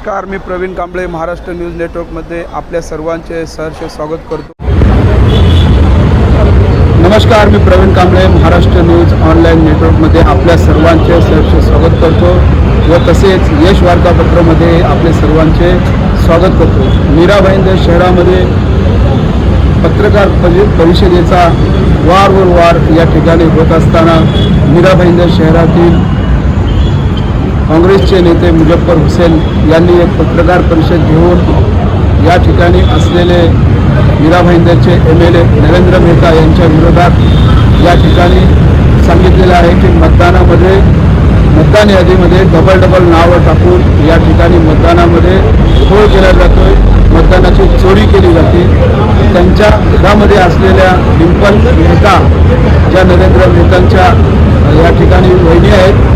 नमस्कार, मी प्रवीण कांबळे महाराष्ट्र न्यूज नेटवर्कमध्ये आपल्या सर्वांचे सहर्ष स्वागत करतो। नमस्कार, मी प्रवीण कांबळे महाराष्ट्र न्यूज ऑनलाईन नेटवर्कमध्ये आपल्या सर्वांचे सहर्ष स्वागत करतो व तसेच यश वार्तापत्रामध्ये आपले सर्वांचे स्वागत करतो। मीरा भाईंदर शहरामध्ये पत्रकार परिषदेचा वार या ठिकाणी होत असताना मीरा भाईंदर शहरातील काँग्रेसचे नेते मुजफ्फर हुसेन यांनी एक पत्रकार परिषद घेऊन या ठिकाणी असलेले मीरा भाईंदरचे MLA नरेंद्र मेहता यांच्या विरोधात या ठिकाणी सांगितलेलं आहे की मतदान यादीमध्ये डबल नावं टाकून या ठिकाणी मतदानामध्ये घोळ केला जातोय, मतदानाची चोरी केली जाते। त्यांच्या घरामध्ये असलेल्या डिंपल मेहता ज्या नरेंद्र मेहतांच्या या ठिकाणी वहिनी आहेत,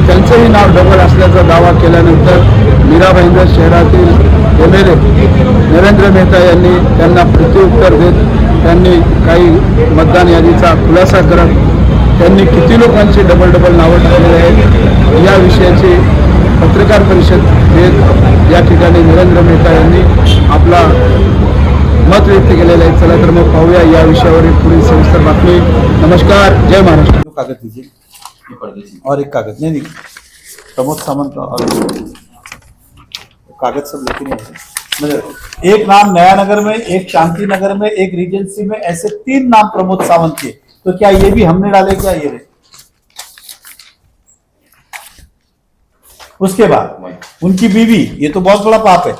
त्यांचंही नाव डबल असल्याचा दावा केल्यानंतर मीरा भाईंदर शहरातील MLA नरेंद्र मेहता यांनी त्यांना प्रत्युत्तर देत त्यांनी काही मतदान यादीचा खुलासा करत त्यांनी किती लोकांची डबल नावं टाकलेली आहेत या विषयाची पत्रकार परिषद घेत या ठिकाणी नरेंद्र मेहता यांनी आपला मत व्यक्त केलेलं आहे। चला तर मग पाहूया या विषयावर पुढील सविस्तर बातमी। नमस्कार, जय महाराष्ट्र। कागज दीजिए और एक कागज नहीं प्रमोद सावंत का और कागज सब लेके नहीं। एक नाम नया नगर में, एक शांति नगर में, एक रीजेंसी में, ऐसे 3 नाम प्रमोद सावंत के। तो क्या ये भी हमने डाले? क्या ये रहे? उसके बाद उनकी बीवी, ये तो बहुत बड़ा पाप है,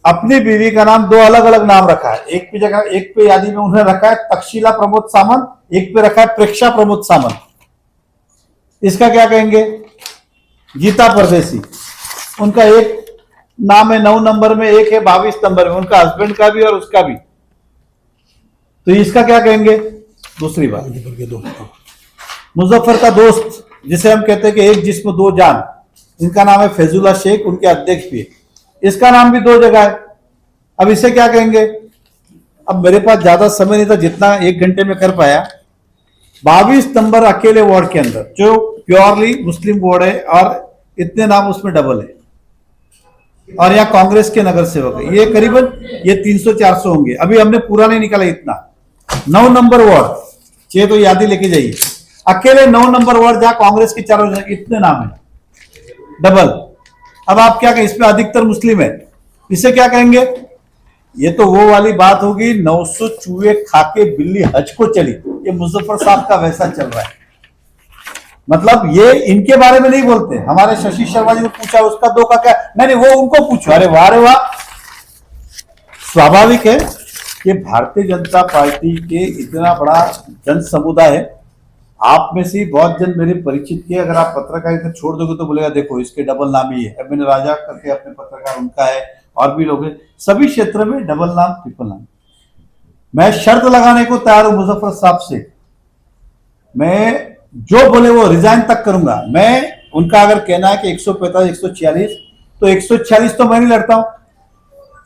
अपनी बीवी का नाम 2 अलग अलग नाम रखा है। एक पे जगह, एक पे यादी में उन्होंने रखा है तक्षशिला प्रमोद सावंत, एक पे रखा है प्रेक्षा प्रमोद सावंत। इसका क्या कहेंगे? गीता परदेसी, उनका एक नाम है 9 नंबर में, एक है 22 नंबर में, उनका हस्बैंड का भी और उसका भी। तो इसका क्या कहेंगे? दूसरी बात, मुजफ्फर का दोस्त जिसे हम कहते हैं कि एक जिस्म 2 जान, इनका नाम है फैजुल्ला शेख, उनके अध्यक्ष भी है। इसका नाम भी 2 जगह है। अब इसे क्या कहेंगे? अब मेरे पास ज्यादा समय नहीं था, जितना 1 घंटे में कर पाया। 22 नंबर अकेले वार्ड के अंदर जो प्योरली मुस्लिम वार्ड है और इतने नाम उसमें डबल है, और यहाँ कांग्रेस के नगर सेवक है, ये करीबन ये 300-400 होंगे। अभी हमने पूरा नहीं निकाला इतना। 9 नंबर वार्ड चाहिए तो यादी लेके जाइए, अकेले 9 नंबर वार्ड जहां कांग्रेस के 4 इतने नाम है डबल। अब आप क्या कहें? इसमें अधिकतर मुस्लिम है, इसे क्या कहेंगे? ये तो वो वाली बात होगी 900 चूहे खाके बिल्ली हज को चली, ये मुजफ्फर साहब का वैसा चल रहा है। मतलब ये इनके बारे में नहीं बोलते। हमारे शशि शर्मा जी ने पूछा उसका 2 का क्या, नहीं वो उनको पूछो। अरे वाह, स्वाभाविक है कि भारतीय जनता पार्टी के इतना बड़ा जन समुदाय है, आप में से बहुत जन मेरे परिचित के, अगर आप पत्रकारिता छोड़ दोगे तो बोलेगा देखो इसके डबल नाम ही है। अभिन राजा करके अपने पत्रकार, उनका है, और भी लोग हैं, सभी क्षेत्र में डबल नाम, ट्रिपल नाम। मैं शर्त लगाने को तैयार हूं मुजफ्फर साहब से, मैं जो बोले वो रिजाइन तक करूंगा। मैं उनका अगर कहना है कि 145 146, तो 146 तो मैं नहीं लड़ता हूं।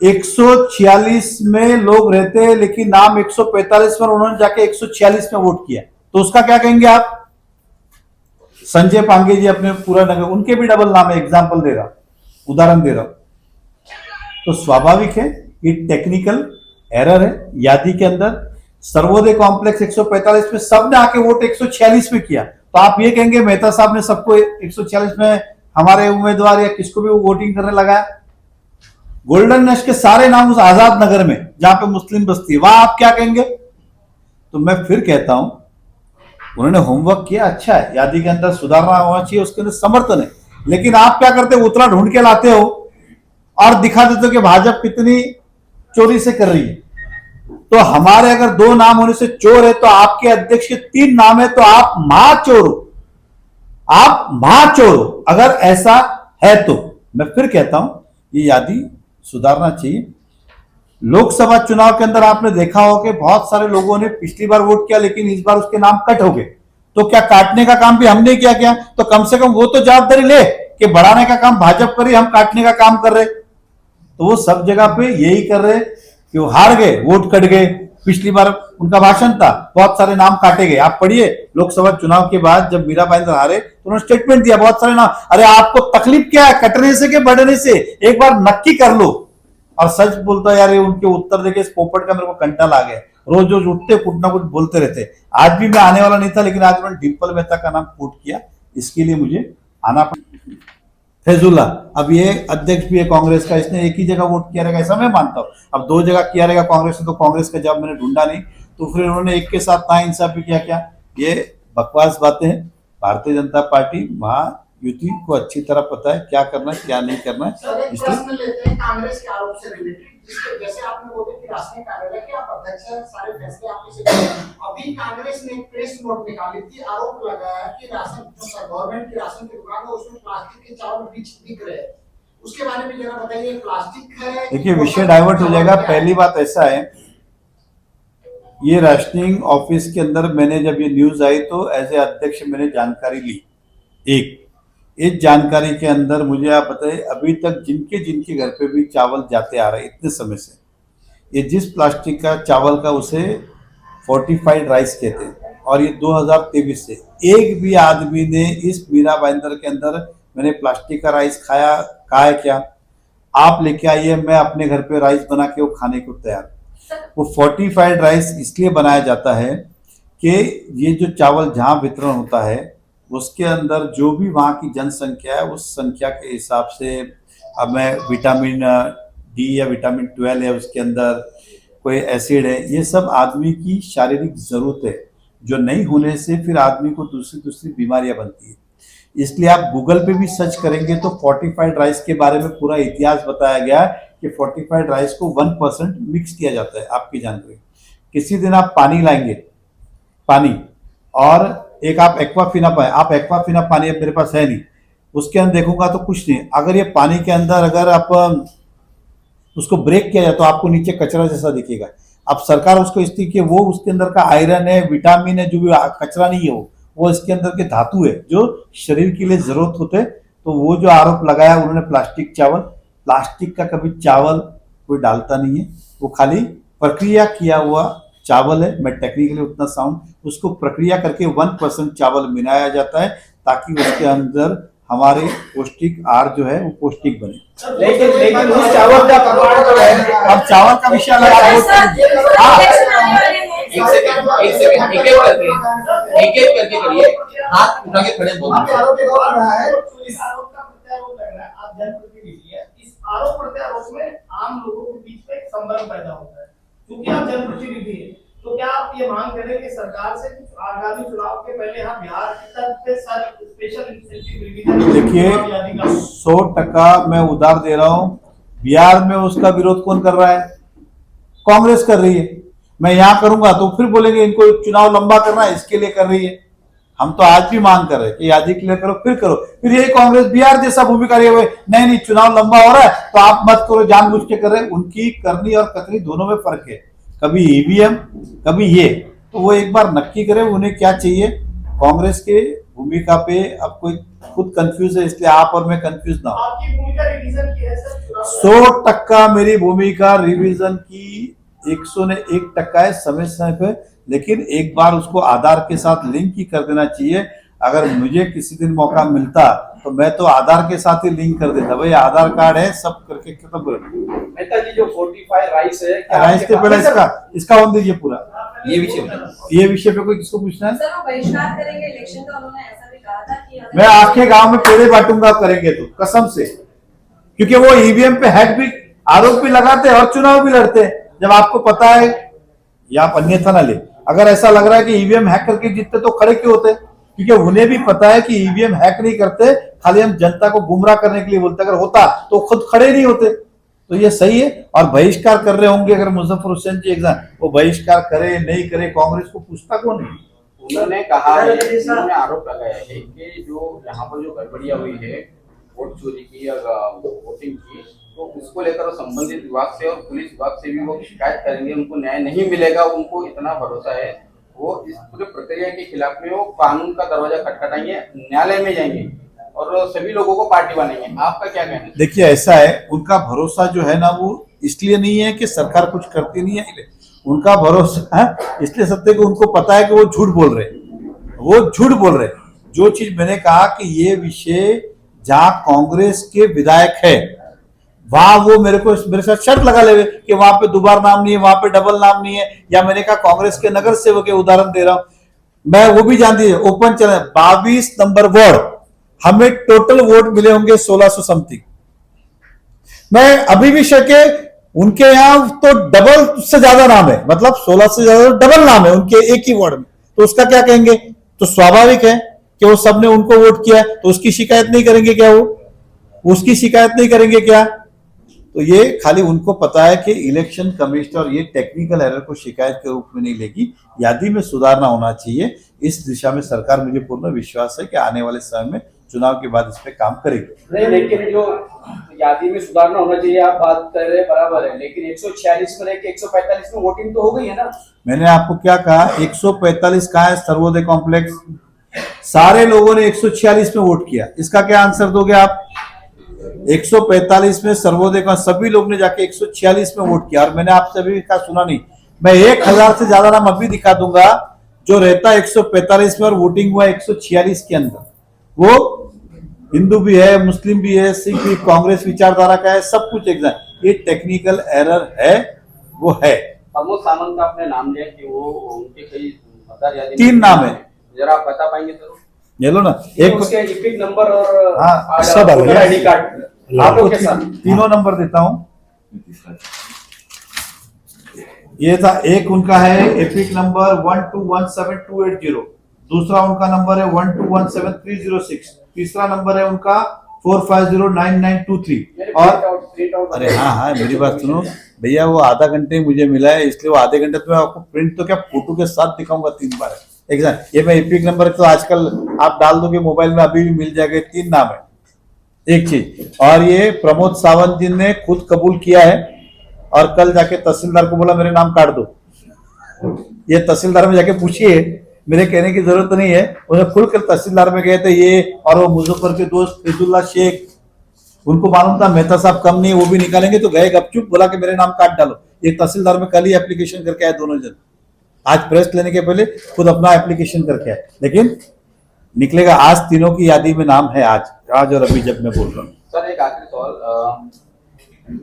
146 में लोग रहते हैं, लेकिन नाम 145 पर उन्होंने जाके 146 में वोट किया, तो उसका क्या कहेंगे आप? संजय पांगे जी अपने पूरा नगर, उनके भी डबल नाम है, एग्जाम्पल दे रहा, उदाहरण दे रहा हूं। तो स्वाभाविक है ये टेक्निकल एरर है। यादी के अंदर सर्वोदय कॉम्प्लेक्स 145 में सबने आके वोट 146 में किया, तो आप ये कहेंगे मेहता साहब ने सबको 146 में हमारे उम्मीदवार या किसको भी वोटिंग करने लगाया? गोल्डन नश के सारे नाम उस आजाद नगर में जहां पे मुस्लिम बस्ती है, वहां आप क्या कहेंगे? तो मैं फिर कहता हूं, उन्होंने होमवर्क किया, अच्छा है, यादी के अंदर सुधारना होना चाहिए, उसके अंदर समर्थन है। लेकिन आप क्या करते हो? उतरा ढूंढ के लाते हो और दिखा देते हो कि भाजपा कितनी चोरी से कर रही है। तो हमारे अगर 2 नाम होने से चोर है, तो आपके अध्यक्ष के 3 नाम है, तो आप महाचोर हो, आप महाचोर हो। अगर ऐसा है तो मैं फिर कहता हूं ये यादी सुधारना चाहिए। लोकसभा चुनाव के अंदर आपने देखा हो कि बहुत सारे लोगों ने पिछली बार वोट किया, लेकिन इस बार उसके नाम कट हो गए। तो क्या काटने का काम भी हमने किया? क्या तो कम से कम वो तो जवाबदारी ले कि बढ़ाने का काम भाजपा करे, हम काटने का काम कर रहे। तो वो सब जगह पे यही कर रहे कि वो हार गए, वोट कट गए, पिछली बार उनका भाषण था, बहुत सारे नाम काटे गए। आप पढ़िए, लोकसभा चुनाव के बाद जब मीरा भाईंदर हारे तो उन्होंने स्टेटमेंट दिया, बहुत सारे नाम। अरे आपको तकलीफ क्या है कटने से के बढ़ने से, एक बार नक्की कर लो। और सच बोलता यार, ये उनके उत्तर देके इस पोपट का मेरे को कंटाल आ गया। रोज रोज उठते कुछ ना कुछ बोलते रहते। आज भी मैं आने वाला नहीं था, लेकिन आज उन्होंने डिम्पल मेहता का नाम कोट किया, इसके लिए मुझे आना पड़ा। फैजुल्ला अब ये अध्यक्ष भी है कांग्रेस का, इसने एक ही जगह वोट किया रहेगा ऐसा मैं मानता हूँ। अब 2 जगह किया रहेगा कांग्रेस ने, तो कांग्रेस का जवाब मैंने ढूंढा नहीं, तो फिर उन्होंने एक के साथ नाइंसाफी किया क्या? ये बकवास बातें हैं। भारतीय जनता पार्टी महायुति को अच्छी तरह पता है क्या करना है क्या नहीं करना है। प्रश्न लेते हैं कांग्रेस के आरोप से रिलेटेड, जैसे आपने बोला कि राष्ट्रीय कार्यालय के आप अध्यक्ष हैं, सारे फैसले आपके से करें। अभी कांग्रेस ने एक प्रेस नोट निकाली थी, आरोप लगाया कि राशन गवर्नमेंट की राशन की दुकान है उसमें प्लास्टिक के चावल बिक रहे हैं, उसके बारे में जरा बताइए। प्लास्टिक है, देखिए विषय डाइवर्ट हो जाएगा। पहली बात ऐसा है, ये राशनिंग ऑफिस के अंदर मैंने जब ये न्यूज आई तो एज ए अध्यक्ष मैंने जानकारी ली। एक इस जानकारी के अंदर मुझे आप बताइए, अभी तक जिनके जिनके घर पे भी चावल जाते आ रहे हैं इतने समय से, ये जिस प्लास्टिक का चावल का उसे फोर्टिफाइड राइस कहते हैं, और ये 2023 से एक भी आदमी ने इस मीरा भाईंदर के अंदर मैंने प्लास्टिक का राइस खाया कहा है क्या? आप लेके आइए, मैं अपने घर पे राइस बना के वो खाने को तैयार। वो फोर्टिफाइड राइस इसलिए बनाया जाता है कि ये जो चावल जहाँ वितरण होता है उसके अंदर जो भी वहाँ की जनसंख्या है उस संख्या के हिसाब से, अब मैं विटामिन डी या विटामिन 12 है उसके अंदर, कोई एसिड है, ये सब आदमी की शारीरिक जरूरत है, जो नहीं होने से फिर आदमी को दूसरी दूसरी बीमारियां बनती है। इसलिए आप गूगल पे भी सर्च करेंगे तो फोर्टिफाइड राइस के बारे में पूरा इतिहास बताया गया है कि फोर्टिफाइड राइस को 1% मिक्स किया जाता है। आपकी जानकारी, किसी दिन आप पानी लाएंगे, पानी और एक आप एक्वाफिना पाए, आप एक्वाफिना पानी अब मेरे पास है नहीं, उसके अंदर देखूंगा तो कुछ नहीं। अगर ये पानी के अंदर अगर आप उसको ब्रेक किया जाए तो आपको नीचे कचरा जैसा दिखेगा। अब सरकार उसको इसलिए कि वो उसके अंदर का आयरन है, विटामिन है, जो भी कचरा नहीं है वो इसके अंदर के धातु है जो शरीर के लिए जरूरत होते। तो वो जो आरोप लगाया उन्होंने प्लास्टिक चावल, प्लास्टिक का कभी चावल कोई डालता नहीं है, वो खाली प्रक्रिया किया हुआ चावल है। मैं टेक्निकली उतना साउंड, उसको प्रक्रिया करके 1% चावल मिलाया जाता है ताकि उसके अंदर हमारे पौष्टिक आहार जो है वो पौष्टिक बने। लेकिन उस चावल का प्रमाण तो है। अब चावल का विषय अलग है। एक एक करके करिए, हाथ उठा के खड़े बोलो। आप आरोप लग रहा है, तो इस आरोप का प्रत्यारोप लग रहा है, आप जनप्रतिनिधि हैं, इस आरोप प्रत्यारोप में आम लोगों के बीच में एक संभ्रम पैदा होता है, क्योंकि आप जनप्रतिनिधि हैं। तो क्या आप ये मांग करें कि सरकार से आगामी चुनाव के पहले हम बिहार की तरफ से स्पेशल इंसेंटिव रिवीजन? देखिए 100% मैं उधार दे रहा हूँ। बिहार में उसका विरोध कौन कर रहा है? कांग्रेस कर रही है। मैं यहाँ करूंगा तो फिर बोलेंगे इनको चुनाव लंबा करना है इसके लिए कर रही है। हम तो आज भी मांग कर रहे हैं कि आज ही क्लियर करो फिर करो, फिर यही कांग्रेस बिहार जैसा भूमिका लिए हुए नहीं चुनाव लंबा हो रहा है तो आप मत करो, जानबूझ के कर रहे हैं। उनकी करनी और कतनी दोनों में फर्क है, कभी ईवीएम कभी ये, तो वो एक बार नक्की करें उन्हें क्या चाहिए। कांग्रेस के भूमिका पे अब कोई खुद कंफ्यूज है, इसलिए आप और मैं कंफ्यूज ना हो। आपकी भूमिका रिवीजन की है सर? 100% मेरी भूमिका रिवीजन की 101% है समय समय पे, लेकिन एक बार उसको आधार के साथ लिंक ही कर देना चाहिए। अगर मुझे किसी दिन मौका मिलता तो मैं तो आधार के साथ ही लिंक कर देता, भाई आधार कार्ड है सब करके खत्म कर। मेहता जी जो फोर्टिफाइड राइस है, राइस के पहले इसका होने दीजिए पूरा। ये विषय पे कोई किसको पूछना है? सर वो बहिष्कार करेंगे इलेक्शन का, उन्होंने ऐसा भी कहा था कि मैं आपके गांव में पेड़े बांटूंगा करेंगे तो कसम से, क्योंकि वो ईवीएम पे हैक भी आरोप भी लगाते हैं और चुनाव भी लड़ते हैं। जब आपको पता है या आप अन्यथा ना ले, अगर ऐसा लग रहा है कि ईवीएम हैक करके जीतते तो खड़े क्यों होते? क्योंकि उन्हें भी पता है कि ईवीएम हैक नहीं करते, खाली हम जनता को गुमराह करने के लिए बोलते। अगर होता तो खुद खड़े नहीं होते। तो ये सही है। और बहिष्कार कर रहे होंगे अगर मुजफ्फर हुसैन जी एग्जाम, वो बहिष्कार करे नहीं करे कांग्रेस को पूछता कौन है? उन्होंने कहा है, उन्होंने आरोप लगाया है कि जो यहाँ पर जो गड़बड़ियां हुई है वोट चोरी की या वोटिंग की, तो उसको लेकर संबंधित विभाग से और पुलिस विभाग से भी वो शिकायत करेंगे, उनको न्याय नहीं मिलेगा। उनको इतना भरोसा है, वो इस पूरे प्रक्रिया के खिलाफ में वो कानून का दरवाजा खटखटाएंगे, न्यायालय में जाएंगे और सभी लोगों को पार्टी बनेंगे। आपका क्या कहना है? देखिए ऐसा है, उनका भरोसा जो है ना वो इसलिए नहीं है कि सरकार कुछ करती नहीं है, उनका भरोसा है, इसलिए सत्य को उनको पता है कि वो झूठ बोल रहे हैं, वो झूठ बोल रहे हैं। जो चीज मैंने कहा कि ये विषय जहां कांग्रेस के विधायक है वहां वो मेरे साथ शर्त लगा ले कि वहां पे दोबारा नाम नहीं है, वहां पे डबल नाम नहीं है, या मैंने कहा कांग्रेस के नगर सेवक के उदाहरण दे रहा हूं मैं, वो भी जानती है ओपन चैनल 22 नंबर वार्ड, हमें टोटल वोट मिले होंगे 1600 समथिंग। मैं अभी भी शक है, उनके यहां तो डबल से ज्यादा नाम है, मतलब 16 से ज्यादा डबल नाम है उनके एक ही वार्ड में, तो उसका क्या कहेंगे? तो स्वाभाविक है कि वो सबने उनको वोट किया, तो उसकी शिकायत नहीं करेंगे क्या? वो उसकी शिकायत नहीं करेंगे क्या? तो ये खाली उनको पता है कि इलेक्शन कमिश्नर ये टेक्निकल एरर को शिकायत के रूप में नहीं लेगी, यादी में सुधारना होना चाहिए। इस दिशा में सरकार, मुझे पूर्ण विश्वास है कि आने वाले समय में चुनाव के बाद इस पे काम करेगी। नहीं, लेकिन जो यादी में सुधारना होना चाहिए आप बात कर रहे हैं बराबर है, लेकिन 146 में लेके 145 में वोटिंग तो हो गई है ना। मैंने आपको क्या कहा? 145 कहा है सर्वोदय कॉम्प्लेक्स, सारे लोगों ने 146 में वोट किया, इसका क्या आंसर दोगे आप? 145 में सर्वोदय का सभी लोग ने जाके 146 में वोट किया, और मैंने आपसे अभी का सुना नहीं, मैं 1000 से ज्यादा नाम अभी दिखा दूंगा जो रहता है 145 में और वोटिंग हुआ 146 के अंदर। वो हिंदू भी है, मुस्लिम भी है, सिख भी, कांग्रेस विचारधारा का है, सब कुछ एग्जाम, ये टेक्निकल एरर है, वो है। प्रमोद सावंत का आपने नाम लिया कि वो उनके कई मतदार यादी 3 नाम है, जरा आप बता पाएंगे तो? ये लो ना, एक उसके इपिक नंबर और हाँ, सब आईडी कार्ड आपको के साथ तीनों नंबर देता हूं। ये था, एक उनका है एपिक नंबर 12172880, दूसरा उनका नंबर है 1217306, तीसरा नंबर है उनका 4509923। और अरे हाँ, मेरी बात सुनो भैया, वो आधा घंटे मुझे मिला है, इसलिए वो आधे घंटे तो मैं आपको प्रिंट तो क्या फोटो के साथ दिखाऊंगा 3 बार एग्जाम। ये मैं एपिक नंबर तो आजकल आप डाल दोगे मोबाइल में, अभी भी मिल जाएगा। 3 नाम है, एक चीज। और ये प्रमोद सावंत जी ने खुद कबूल किया है, और कल जाके तहसीलदार को बोला मेरे नाम काट दो। ये तहसीलदार में जाके पूछिए, मेरे कहने की जरूरत नहीं है, उन्हें खुलकर तहसीलदार में गए थे ये और वो मुजफ्फर के दोस्त फैजुल्ला शेख, उनको मालूम था मेहता साहब कम नहीं, वो भी निकालेंगे, तो गए गपचुप, बोला कि मेरे नाम काट डालो। ये तहसीलदार में कल ही एप्लीकेशन करके आए दोनों जन, आज प्रेस लेने के पहले खुद अपना एप्लीकेशन करके आए, लेकिन निकलेगा आज। तीनों की यादी में नाम है आज और अभी जब मैं बोल रहा हूँ। सर एक आखिरी सवाल,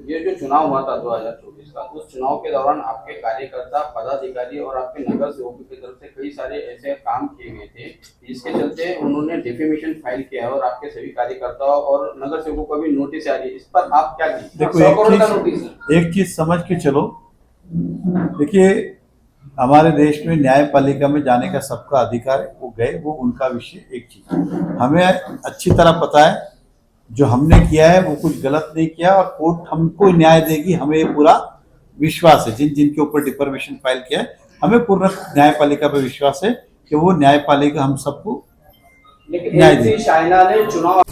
ये जो चुनाव हुआ था 2024 का, उस चुनाव के दौरान आपके कार्यकर्ता, पदाधिकारी और आपके नगर सेवकों की तरफ से कई सारे ऐसे काम किए गए थे जिसके चलते उन्होंने डिफेमेशन फाइल किया है और आपके सभी कार्यकर्ताओं और नगर सेवकों को भी नोटिस आ रही है, इस पर आप क्या कीजिए? देखो, एक चीज समझ के चलो, देखिए हमारे देश में न्यायपालिका में जाने का सबका अधिकार है, वो गए, वो उनका विषय। एक चीज हमें अच्छी तरह पता है, जो हमने किया है वो कुछ गलत नहीं किया, और कोर्ट हमको न्याय देगी, हमें पूरा विश्वास है। जिनके ऊपर डिफर्मेशन फाइल किया है, हमें पूर्ण न्यायपालिका पे विश्वास है कि वो न्यायपालिका हम सबको न्याय देगी। चाइना ने चुनाव